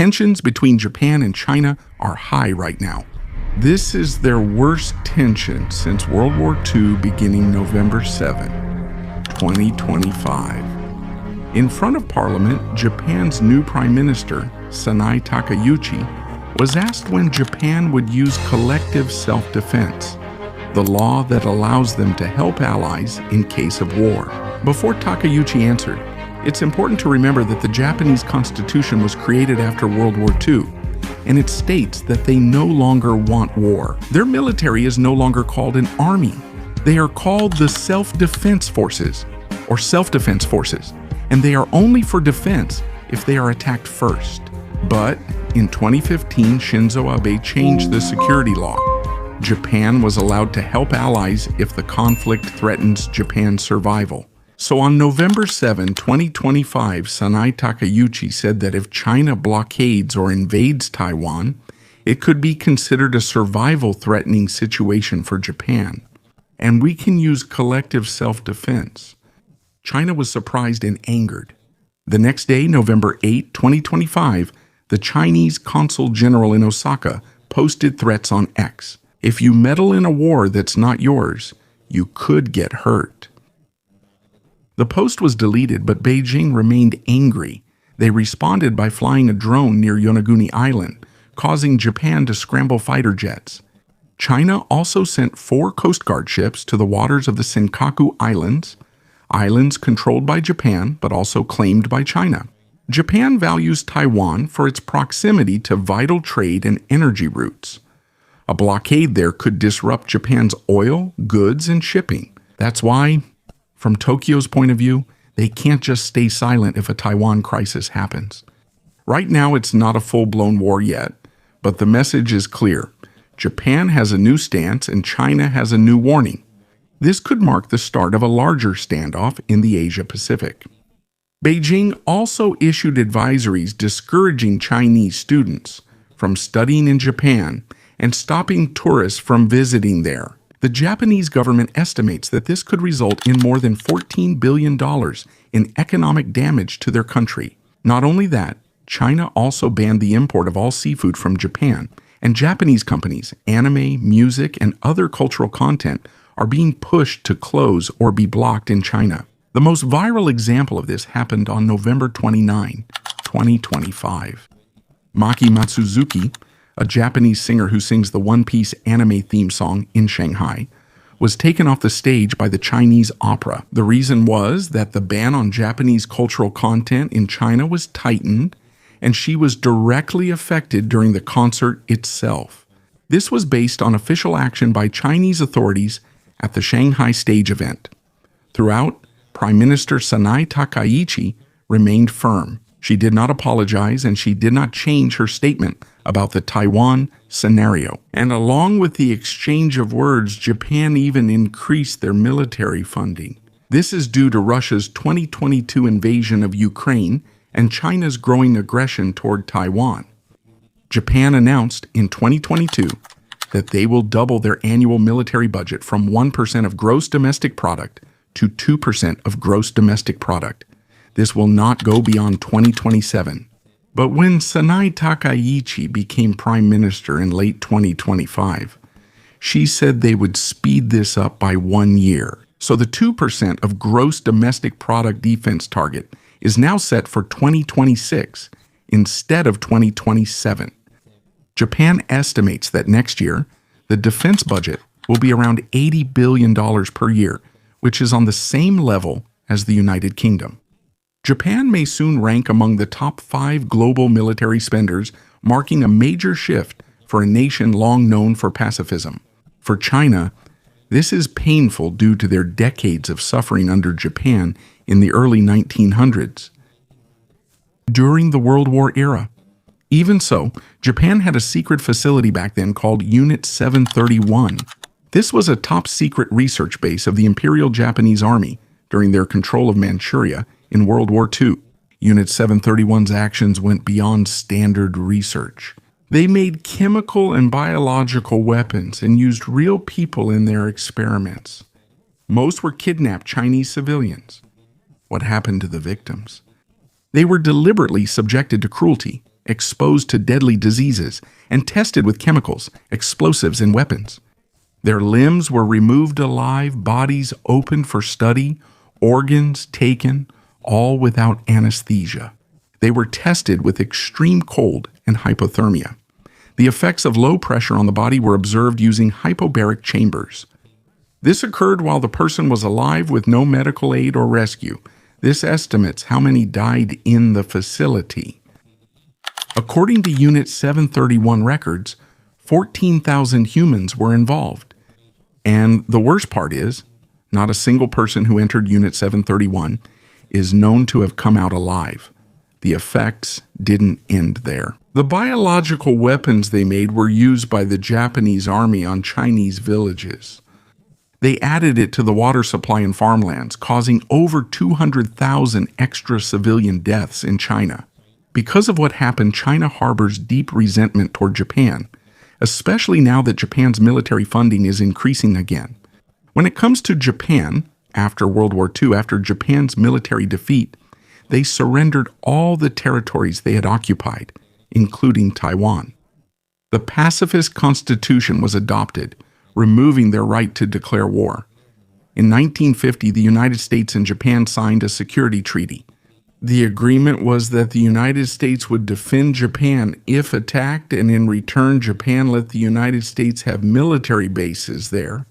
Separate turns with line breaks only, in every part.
Tensions between Japan and China are high right now. This is their worst tension since World War II beginning November 7, 2025. In front of Parliament, Japan's new Prime Minister, Sanai Takeuchi, was asked when Japan would use collective self-defense, the law that allows them to help allies in case of war. Before Takeuchi answered, it's important to remember that the Japanese Constitution was created after World War II, and it states that they no longer want war. Their military is no longer called an army. They are called the Self-Defense Forces, or Self-Defense Forces, and they are only for defense if they are attacked first. But in 2015, Shinzo Abe changed the security law. Japan was allowed to help allies if the conflict threatens Japan's survival. So on November 7, 2025, Sanai Takeuchi said that if China blockades or invades Taiwan, it could be considered a survival-threatening situation for Japan, and we can use collective self-defense. China was surprised and angered. The next day, November 8, 2025, the Chinese Consul General in Osaka posted threats on X. If you meddle in a war that's not yours, you could get hurt. The post was deleted, but Beijing remained angry. They responded by flying a drone near Yonaguni Island, causing Japan to scramble fighter jets. China also sent 4 Coast Guard ships to the waters of the Senkaku Islands, islands controlled by Japan but also claimed by China. Japan values Taiwan for its proximity to vital trade and energy routes. A blockade there could disrupt Japan's oil, goods, and shipping. That's why, from Tokyo's point of view, they can't just stay silent if a Taiwan crisis happens. Right now, it's not a full-blown war yet, but the message is clear. Japan has a new stance and China has a new warning. This could mark the start of a larger standoff in the Asia-Pacific. Beijing also issued advisories discouraging Chinese students from studying in Japan and stopping tourists from visiting there. The Japanese government estimates that this could result in more than $14 billion in economic damage to their country. Not only that, China also banned the import of all seafood from Japan, and Japanese companies, anime, music, and other cultural content are being pushed to close or be blocked in China. The most viral example of this happened on November 29, 2025. Maki Matsuzuki, a Japanese singer who sings the One Piece anime theme song in Shanghai, was taken off the stage by the Chinese opera. The reason was that the ban on Japanese cultural content in China was tightened, and she was directly affected during the concert itself. This was based on official action by Chinese authorities at the Shanghai stage event. Throughout, Prime Minister Sanai Takeuchi remained firm. She did not apologize, and she did not change her statement about the Taiwan scenario. And along with the exchange of words, Japan even increased their military funding. This is due to Russia's 2022 invasion of Ukraine and China's growing aggression toward Taiwan. Japan announced in 2022 that they will double their annual military budget from 1% of gross domestic product to 2% of gross domestic product. This will not go beyond 2027. But when Sanai Takeuchi became prime minister in late 2025, she said they would speed this up by 1 year. So the 2% of gross domestic product defense target is now set for 2026 instead of 2027. Japan estimates that next year, the defense budget will be around $80 billion per year, which is on the same level as the United Kingdom. Japan may soon rank among the top 5 global military spenders, marking a major shift for a nation long known for pacifism. For China, this is painful due to their decades of suffering under Japan in the early 1900s. During the World War era, even so, Japan had a secret facility back then called Unit 731. This was a top-secret research base of the Imperial Japanese Army during their control of Manchuria in World War II. Unit 731's actions went beyond standard research. They made chemical and biological weapons and used real people in their experiments. Most were kidnapped Chinese civilians. What happened to the victims? They were deliberately subjected to cruelty, exposed to deadly diseases, and tested with chemicals, explosives, and weapons. Their limbs were removed alive, bodies opened for study, organs taken, all without anesthesia. They were tested with extreme cold and hypothermia. The effects of low pressure on the body were observed using hypobaric chambers. This occurred while the person was alive with no medical aid or rescue. This estimates how many died in the facility. According to Unit 731 records, 14,000 humans were involved. And the worst part is, not a single person who entered Unit 731 is known to have come out alive. The effects didn't end there. The biological weapons they made were used by the Japanese army on Chinese villages. They added it to the water supply in farmlands, causing over 200,000 extra civilian deaths in China. Because of what happened, China harbors deep resentment toward Japan, especially now that Japan's military funding is increasing again. When it comes to Japan, after World War II, after Japan's military defeat, they surrendered all the territories they had occupied, including Taiwan. The pacifist constitution was adopted, removing their right to declare war. In 1950, the United States and Japan signed a security treaty. The agreement was that the United States would defend Japan if attacked, and in return, Japan let the United States have military bases there.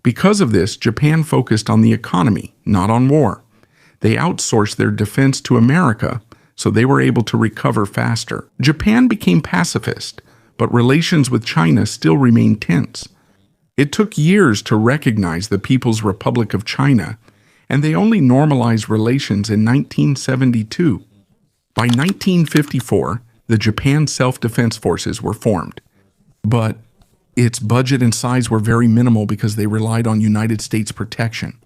Because of this, Japan focused on the economy, not on war. They outsourced their defense to America, so they were able to recover faster. Japan became pacifist, but relations with China still remained tense. It took years to recognize the People's Republic of China, and they only normalized relations in 1972. By 1954, the Japan Self-Defense Forces were formed, but its budget and size were very minimal because they relied on United States protection.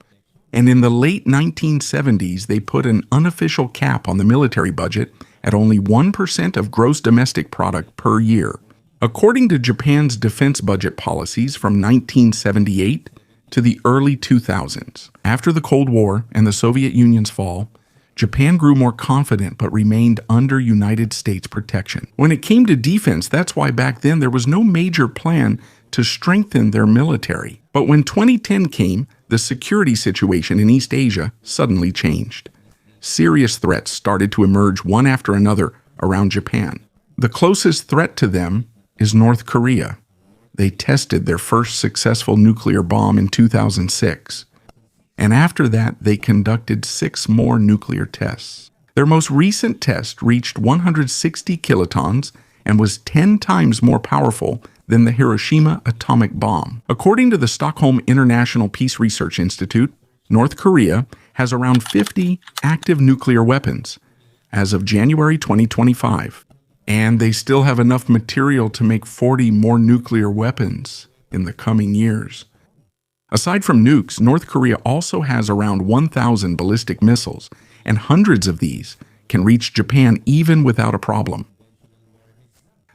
And in the late 1970s, they put an unofficial cap on the military budget at only 1% of gross domestic product per year. According to Japan's defense budget policies from 1978 to the early 2000s, after the Cold War and the Soviet Union's fall, Japan grew more confident but remained under United States protection. When it came to defense, that's why back then there was no major plan to strengthen their military. But when 2010 came, the security situation in East Asia suddenly changed. Serious threats started to emerge one after another around Japan. The closest threat to them is North Korea. They tested their first successful nuclear bomb in 2006. And after that, they conducted 6 more nuclear tests. Their most recent test reached 160 kilotons and was 10 times more powerful than the Hiroshima atomic bomb. According to the Stockholm International Peace Research Institute, North Korea has around 50 active nuclear weapons as of January 2025, and they still have enough material to make 40 more nuclear weapons in the coming years. Aside from nukes, North Korea also has around 1,000 ballistic missiles, and hundreds of these can reach Japan even without a problem.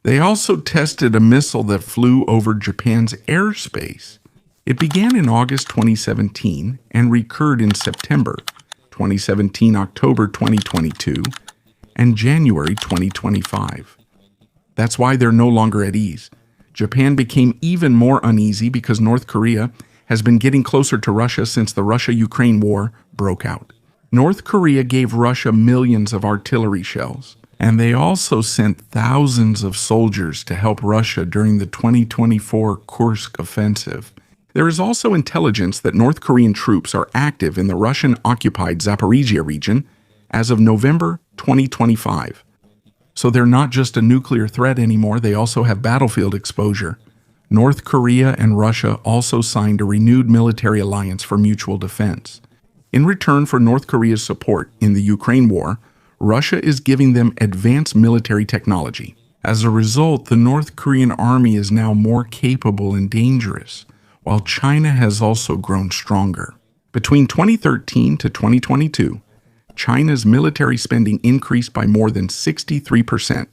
They also tested a missile that flew over Japan's airspace. It began in August 2017 and recurred in September 2017, October 2022, and January 2025. That's why they're no longer at ease. Japan became even more uneasy because North Korea has been getting closer to Russia since the Russia-Ukraine war broke out. North Korea gave Russia millions of artillery shells, and they also sent thousands of soldiers to help Russia during the 2024 Kursk offensive. There is also intelligence that North Korean troops are active in the Russian-occupied Zaporizhia region as of November 2025. So they're not just a nuclear threat anymore, they also have battlefield exposure. North Korea and Russia also signed a renewed military alliance for mutual defense. In return for North Korea's support in the Ukraine war, Russia is giving them advanced military technology. As a result, the North Korean army is now more capable and dangerous, while China has also grown stronger. Between 2013 to 2022, China's military spending increased by more than 63%,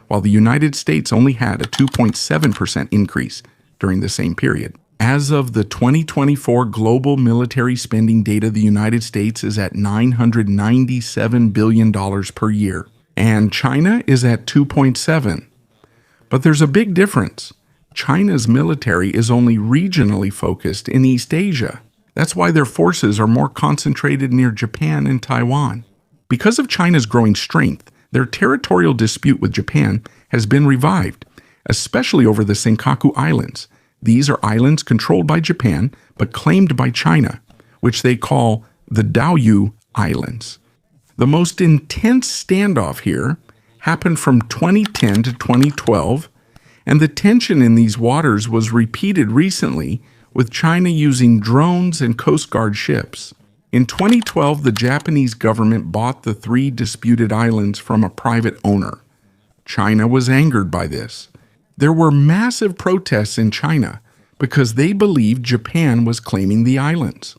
while the United States only had a 2.7% increase during the same period. As of the 2024 global military spending data, the United States is at $997 billion per year. and China is at 2.7. But there's a big difference. China's military is only regionally focused in East Asia. That's why their forces are more concentrated near Japan and Taiwan. Because of China's growing strength, their territorial dispute with Japan has been revived, especially over the Senkaku Islands. These are islands controlled by Japan but claimed by China, which they call the Diaoyu Islands. The most intense standoff here happened from 2010 to 2012, and the tension in these waters was repeated recently with China using drones and Coast Guard ships. In 2012, the Japanese government bought the 3 disputed islands from a private owner. China was angered by this. There were massive protests in China because they believed Japan was claiming the islands.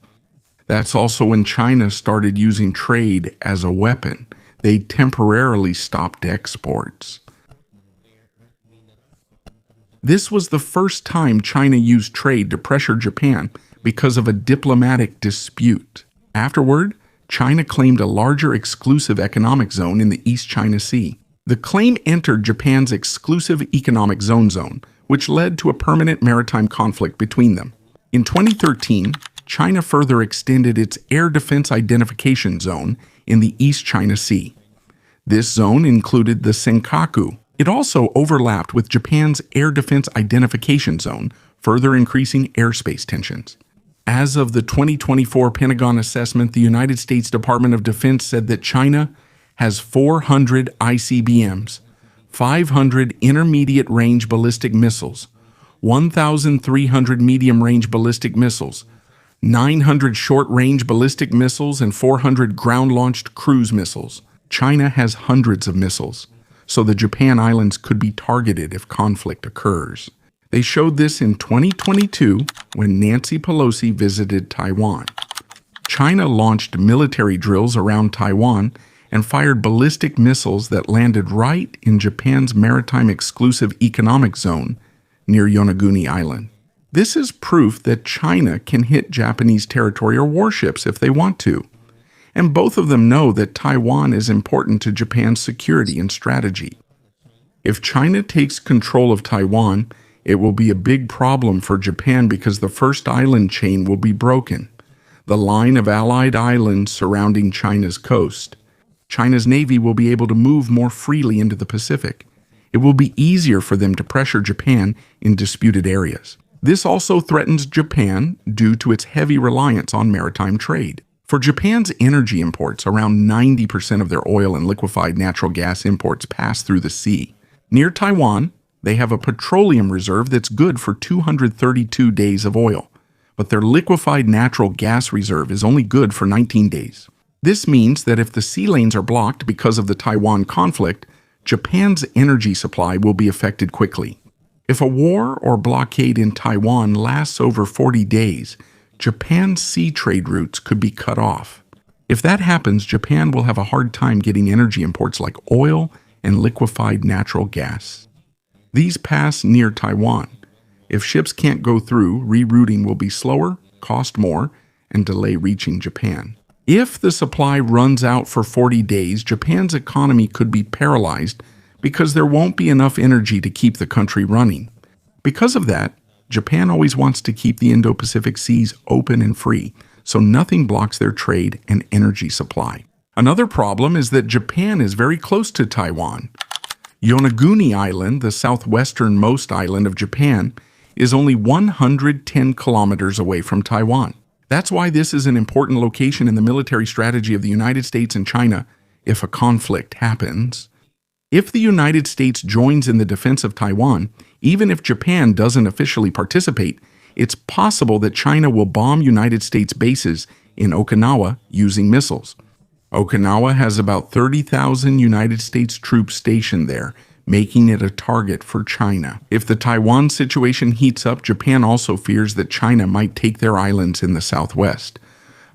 That's also when China started using trade as a weapon. They temporarily stopped exports. This was the first time China used trade to pressure Japan because of a diplomatic dispute. Afterward, China claimed a larger exclusive economic zone in the East China Sea. The claim entered Japan's exclusive economic zone, which led to a permanent maritime conflict between them. In 2013, China further extended its air defense identification zone in the East China Sea. This zone included the Senkaku. It also overlapped with Japan's air defense identification zone, further increasing airspace tensions. As of the 2024 Pentagon assessment, the United States Department of Defense said that China has 400 ICBMs, 500 intermediate-range ballistic missiles, 1,300 medium-range ballistic missiles, 900 short-range ballistic missiles, and 400 ground-launched cruise missiles. China has hundreds of missiles, so the Japan Islands could be targeted if conflict occurs. They showed this in 2022 when Nancy Pelosi visited Taiwan. China launched military drills around Taiwan and fired ballistic missiles that landed right in Japan's maritime exclusive economic zone near Yonaguni Island. This is proof that China can hit Japanese territory or warships if they want to. And both of them know that Taiwan is important to Japan's security and strategy. If China takes control of Taiwan, it will be a big problem for Japan because the first island chain will be broken, the line of allied islands surrounding China's coast. China's navy will be able to move more freely into the Pacific. It will be easier for them to pressure Japan in disputed areas. This also threatens Japan due to its heavy reliance on maritime trade. For Japan's energy imports, around 90% of their oil and liquefied natural gas imports pass through the sea. Near Taiwan, they have a petroleum reserve that's good for 232 days of oil, but their liquefied natural gas reserve is only good for 19 days. This means that if the sea lanes are blocked because of the Taiwan conflict, Japan's energy supply will be affected quickly. If a war or blockade in Taiwan lasts over 40 days, Japan's sea trade routes could be cut off. If that happens, Japan will have a hard time getting energy imports like oil and liquefied natural gas. These pass near Taiwan. If ships can't go through, rerouting will be slower, cost more, and delay reaching Japan. If the supply runs out for 40 days, Japan's economy could be paralyzed because there won't be enough energy to keep the country running. Because of that, Japan always wants to keep the Indo-Pacific seas open and free, so nothing blocks their trade and energy supply. Another problem is that Japan is very close to Taiwan. Yonaguni Island, the southwesternmost island of Japan, is only 110 kilometers away from Taiwan. That's why this is an important location in the military strategy of the United States and China if a conflict happens. If the United States joins in the defense of Taiwan, even if Japan doesn't officially participate, it's possible that China will bomb United States bases in Okinawa using missiles. Okinawa has about 30,000 United States troops stationed there, making it a target for China. If the Taiwan situation heats up, Japan also fears that China might take their islands in the southwest,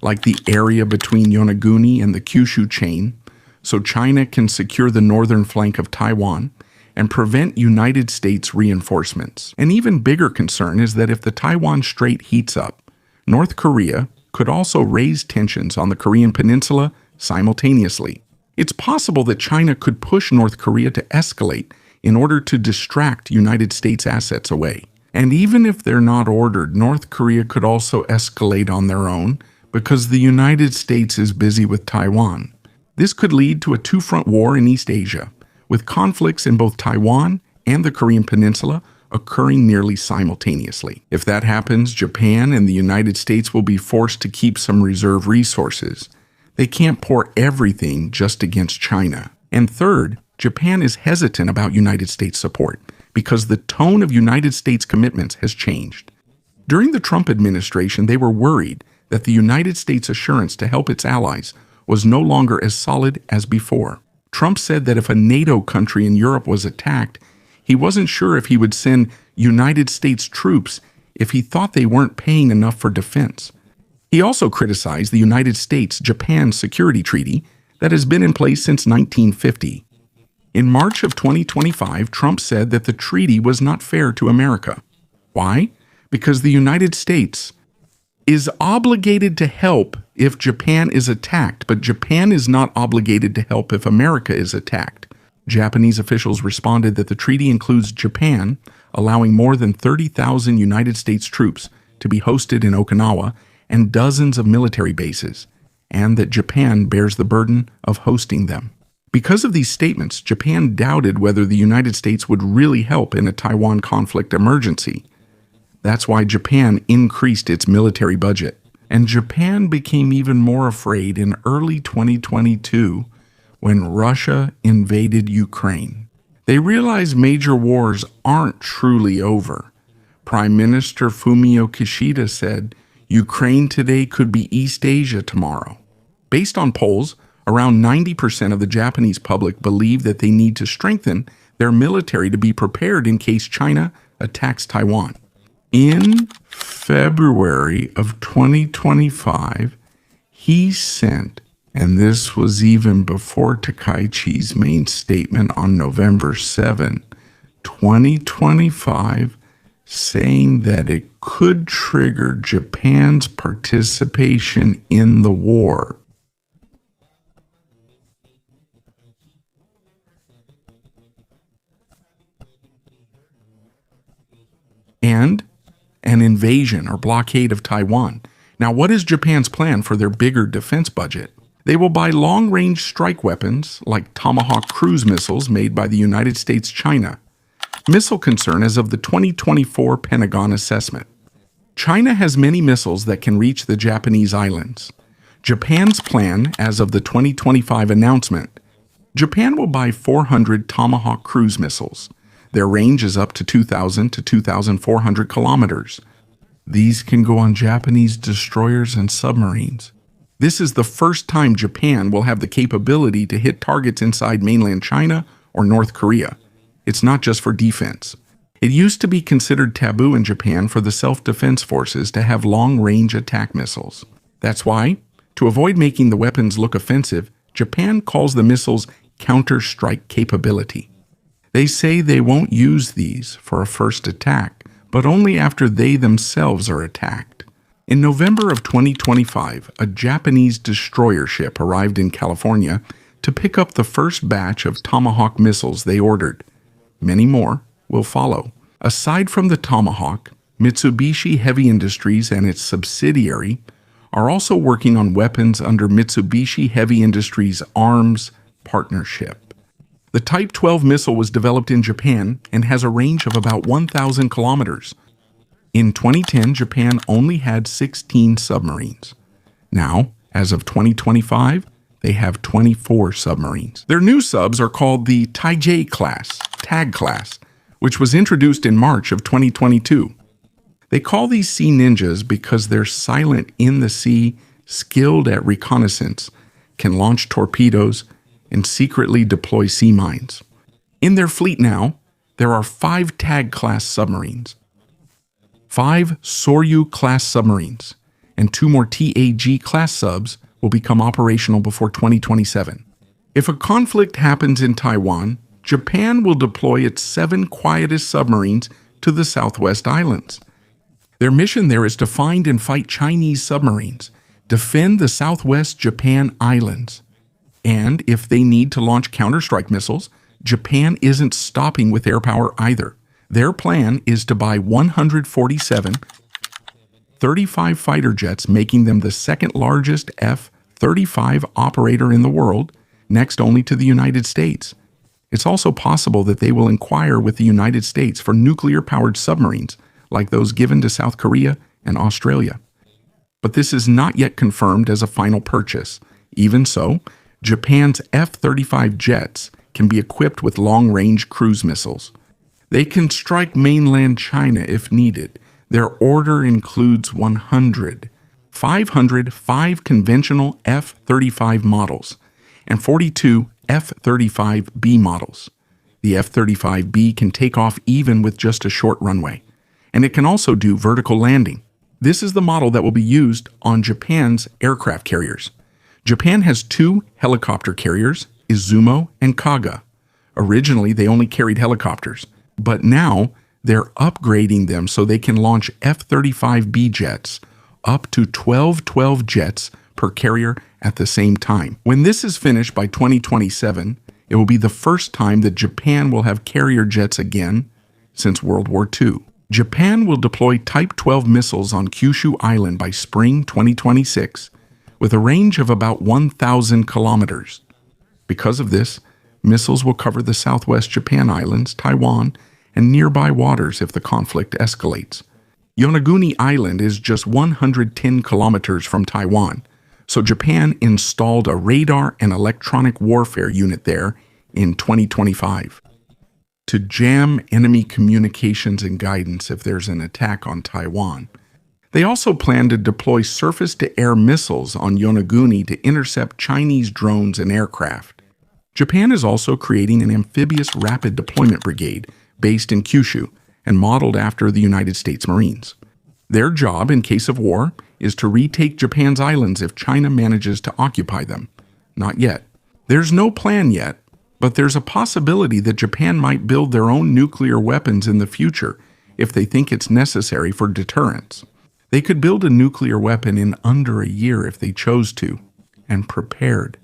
like the area between Yonaguni and the Kyushu chain, so China can secure the northern flank of Taiwan and prevent United States reinforcements. An even bigger concern is that if the Taiwan Strait heats up, North Korea could also raise tensions on the Korean Peninsula simultaneously. It's possible that China could push North Korea to escalate in order to distract United States assets away. And even if they're not ordered, North Korea could also escalate on their own because the United States is busy with Taiwan. This could lead to a two-front war in East Asia, with conflicts in both Taiwan and the Korean Peninsula occurring nearly simultaneously. If that happens, Japan and the United States will be forced to keep some reserve resources. They can't pour everything just against China. And third, Japan is hesitant about United States support because the tone of United States commitments has changed. During the Trump administration, they were worried that the United States' assurance to help its allies was no longer as solid as before. Trump said that if a NATO country in Europe was attacked, he wasn't sure if he would send United States troops if he thought they weren't paying enough for defense. He also criticized the United States-Japan Security Treaty that has been in place since 1950. In March of 2025, Trump said that the treaty was not fair to America. Why? Because the United States is obligated to help if Japan is attacked, but Japan is not obligated to help if America is attacked. Japanese officials responded that the treaty includes Japan allowing more than 30,000 United States troops to be hosted in Okinawa and dozens of military bases, and that Japan bears the burden of hosting them. Because of these statements, Japan doubted whether the United States would really help in a Taiwan conflict emergency. That's why Japan increased its military budget. And Japan became even more afraid in early 2022 when Russia invaded Ukraine. They realized major wars aren't truly over. Prime Minister Fumio Kishida said, "Ukraine today could be East Asia tomorrow." Based on polls, around 90% of the Japanese public believe that they need to strengthen their military to be prepared in case China attacks Taiwan. In February of 2025, he sent, and this was even before Takaichi's main statement on November 7, 2025, saying that it could trigger Japan's participation in the war. And an invasion or blockade of Taiwan. Now, what is Japan's plan for their bigger defense budget? They will buy long-range strike weapons like Tomahawk cruise missiles made by the United States China. Missile concern as of the 2024 Pentagon assessment. China has many missiles that can reach the Japanese islands. Japan's plan as of the 2025 announcement. Japan will buy 400 Tomahawk cruise missiles. Their range is up to 2,000 to 2,400 kilometers. These can go on Japanese destroyers and submarines. This is the first time Japan will have the capability to hit targets inside mainland China or North Korea. It's not just for defense. It used to be considered taboo in Japan for the self-defense forces to have long-range attack missiles. That's why, to avoid making the weapons look offensive, Japan calls the missiles counter-strike capability. They say they won't use these for a first attack, but only after they themselves are attacked. In November of 2025, a Japanese destroyer ship arrived in California to pick up the first batch of Tomahawk missiles they ordered. Many more will follow. Aside from the Tomahawk, Mitsubishi Heavy Industries and its subsidiary are also working on weapons under Mitsubishi Heavy Industries' arms partnership. The Type 12 missile was developed in Japan and has a range of about 1,000 kilometers. In 2010, Japan only had 16 submarines. Now, as of 2025, they have 24 submarines. Their new subs are called the Taiji class, TAG class, which was introduced in March of 2022. They call these sea ninjas because they're silent in the sea, skilled at reconnaissance, can launch torpedoes, and secretly deploy sea mines. In their fleet now, there are 5 TAG-class submarines, 5 Soryu-class submarines, and 2 more TAG-class subs will become operational before 2027. If a conflict happens in Taiwan, Japan will deploy its 7 quietest submarines to the Southwest Islands. Their mission there is to find and fight Chinese submarines, defend the Southwest Japan Islands. And if they need to launch counter-strike missiles, Japan isn't stopping with air power either. Their plan is to buy 147 F-35 fighter jets, making them the second largest F-35 operator in the world, next only to the United States. It's also possible that they will inquire with the United States for nuclear-powered submarines, like those given to South Korea and Australia. But this is not yet confirmed as a final purchase. Even so, Japan's F-35 jets can be equipped with long-range cruise missiles. They can strike mainland China if needed. Their order includes 505 conventional F-35 models and 42 F-35B models. The F-35B can take off even with just a short runway, and it can also do vertical landing. This is the model that will be used on Japan's aircraft carriers. Japan has two helicopter carriers, Izumo and Kaga. Originally, they only carried helicopters, but now they're upgrading them so they can launch F-35B jets, up to 12 jets per carrier at the same time. When this is finished by 2027, it will be the first time that Japan will have carrier jets again since World War II. Japan will deploy Type 12 missiles on Kyushu Island by spring 2026, with a range of about 1,000 kilometers. Because of this, missiles will cover the southwest Japan Islands, Taiwan, and nearby waters if the conflict escalates. Yonaguni Island is just 110 kilometers from Taiwan, so Japan installed a radar and electronic warfare unit there in 2025 to jam enemy communications and guidance if there's an attack on Taiwan. They also plan to deploy surface-to-air missiles on Yonaguni to intercept Chinese drones and aircraft. Japan is also creating an amphibious rapid deployment brigade based in Kyushu and modeled after the United States Marines. Their job, in case of war, is to retake Japan's islands if China manages to occupy them. Not yet. There's no plan yet, but there's a possibility that Japan might build their own nuclear weapons in the future if they think it's necessary for deterrence. They could build a nuclear weapon in under a year if they chose to, and prepared.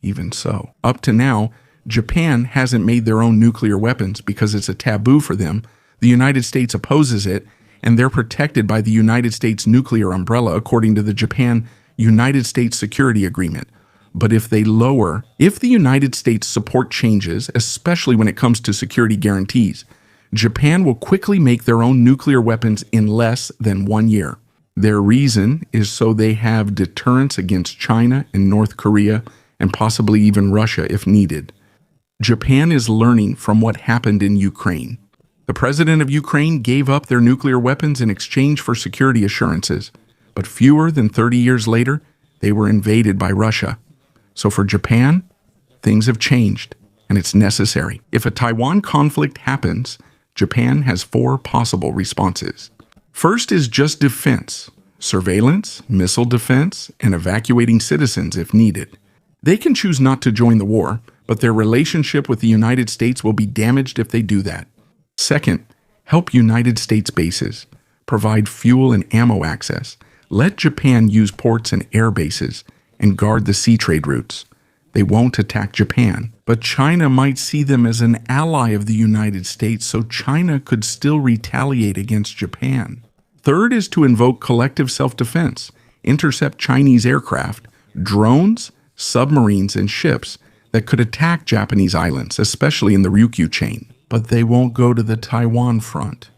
Even so, up to now, Japan hasn't made their own nuclear weapons because it's a taboo for them. The United States opposes it, and they're protected by the United States nuclear umbrella according to the Japan-United States Security Agreement. But if the United States support changes, especially when it comes to security guarantees, Japan will quickly make their own nuclear weapons in less than 1 year. Their reason is so they have deterrence against China and North Korea and possibly even Russia if needed. Japan is learning from what happened in Ukraine. The president of Ukraine gave up their nuclear weapons in exchange for security assurances, but fewer than 30 years later, they were invaded by Russia. So for Japan, things have changed, and it's necessary. If a Taiwan conflict happens, Japan has 4 possible responses. First is just defense, surveillance, missile defense, and evacuating citizens if needed. They can choose not to join the war, but their relationship with the United States will be damaged if they do that. Second, help United States bases, provide fuel and ammo access, let Japan use ports and air bases, and guard the sea trade routes. They won't attack Japan, but China might see them as an ally of the United States, so China could still retaliate against Japan. Third is to invoke collective self-defense, intercept Chinese aircraft, drones, submarines, and ships that could attack Japanese islands, especially in the Ryukyu chain. But they won't go to the Taiwan front.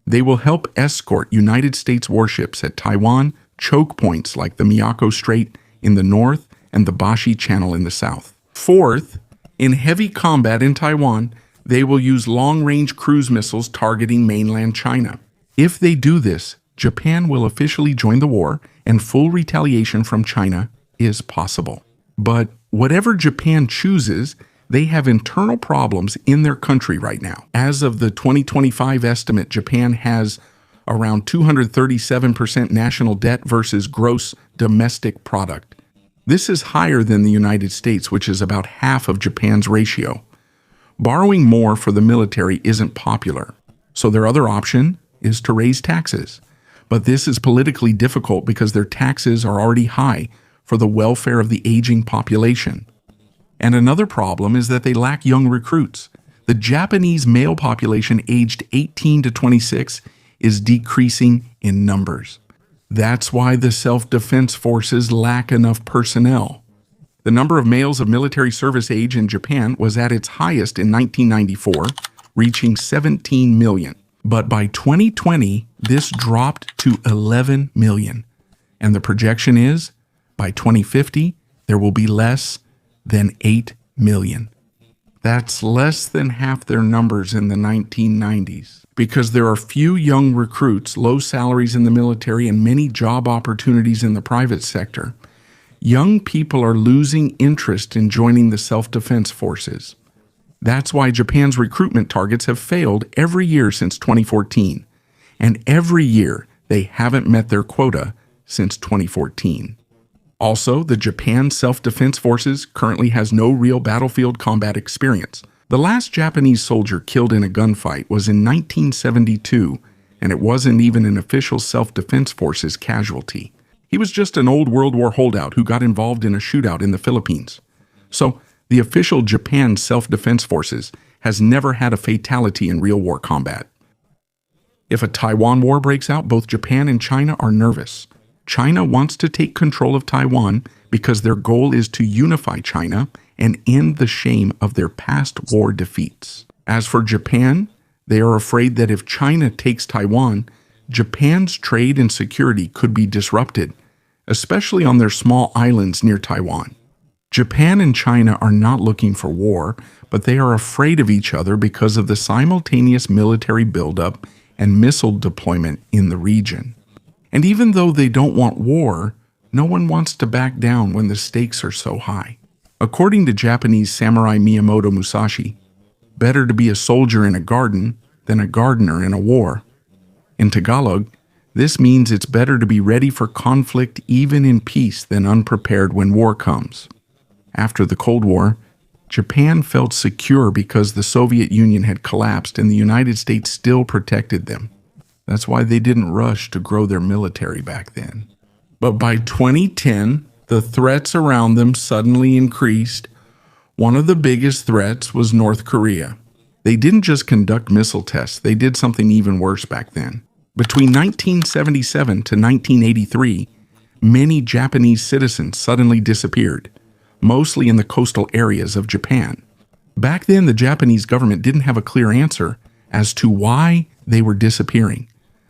They will help escort United States warships at Taiwan choke points like the Miyako Strait in the north and the Bashi Channel in the south. Fourth, in heavy combat in Taiwan, they will use long-range cruise missiles targeting mainland China. If they do this, Japan will officially join the war, and full retaliation from China is possible. But whatever Japan chooses, they have internal problems in their country right now. As of the 2025 estimate, Japan has around 237% national debt versus gross domestic product. This is higher than the United States, which is about half of Japan's ratio. Borrowing more for the military isn't popular, so their other option is to raise taxes. But this is politically difficult because their taxes are already high for the welfare of the aging population. And another problem is that they lack young recruits. The Japanese male population aged 18 to 26 is decreasing in numbers. That's why the self-defense forces lack enough personnel. The number of males of military service age in Japan was at its highest in 1994, reaching 17 million. But by 2020, this dropped to 11 million. And the projection is, by 2050, there will be less than 8 million. That's less than half their numbers in the 1990s. Because there are few young recruits, low salaries in the military, and many job opportunities in the private sector, young people are losing interest in joining the self-defense forces. That's why Japan's recruitment targets have failed every year since 2014, and every year they haven't met their quota since 2014. Also, the Japan Self-Defense Forces currently has no real battlefield combat experience. The last Japanese soldier killed in a gunfight was in 1972, and it wasn't even an official self-defense forces casualty. He was just an old World War holdout who got involved in a shootout in the Philippines. So, the official Japan Self-Defense Forces has never had a fatality in real war combat. If a Taiwan war breaks out, both Japan and China are nervous. China wants to take control of Taiwan because their goal is to unify China and end the shame of their past war defeats. As for Japan, they are afraid that if China takes Taiwan, Japan's trade and security could be disrupted, especially on their small islands near Taiwan. Japan and China are not looking for war, but they are afraid of each other because of the simultaneous military buildup and missile deployment in the region. And even though they don't want war, no one wants to back down when the stakes are so high. According to Japanese samurai Miyamoto Musashi, better to be a soldier in a garden than a gardener in a war. In Tagalog, this means it's better to be ready for conflict even in peace than unprepared when war comes. After the Cold War, Japan felt secure because the Soviet Union had collapsed and the United States still protected them. That's why they didn't rush to grow their military back then. But by 2010, the threats around them suddenly increased. One of the biggest threats was North Korea. They didn't just conduct missile tests, they did something even worse back then. Between 1977 to 1983, many Japanese citizens suddenly disappeared, mostly in the coastal areas of Japan. Back then, the Japanese government didn't have a clear answer as to why they were disappearing.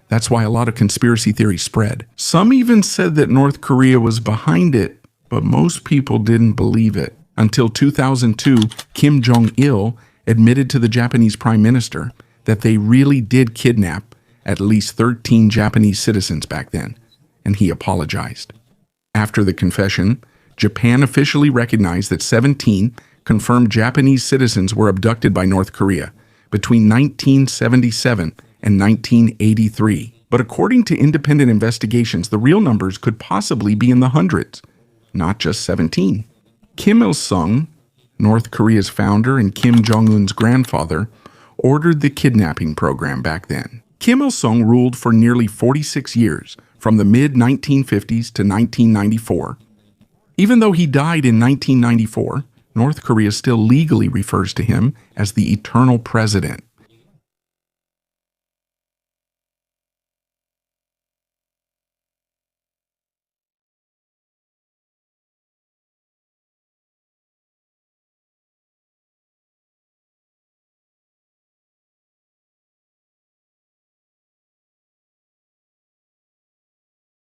That's why a lot of conspiracy theories spread. Some even said that North Korea was behind it, but most people didn't believe it. Until 2002, Kim Jong-il admitted to the Japanese Prime Minister that they really did kidnap at least 13 Japanese citizens back then, and he apologized. After the confession, Japan officially recognized that 17 confirmed Japanese citizens were abducted by North Korea between 1977 and 1983. But according to independent investigations, the real numbers could possibly be in the hundreds, not just 17. Kim Il-sung, North Korea's founder and Kim Jong-un's grandfather, ordered the kidnapping program back then. Kim Il-sung ruled for nearly 46 years, from the mid-1950s to 1994. Even though he died in 1994, North Korea still legally refers to him as the Eternal President.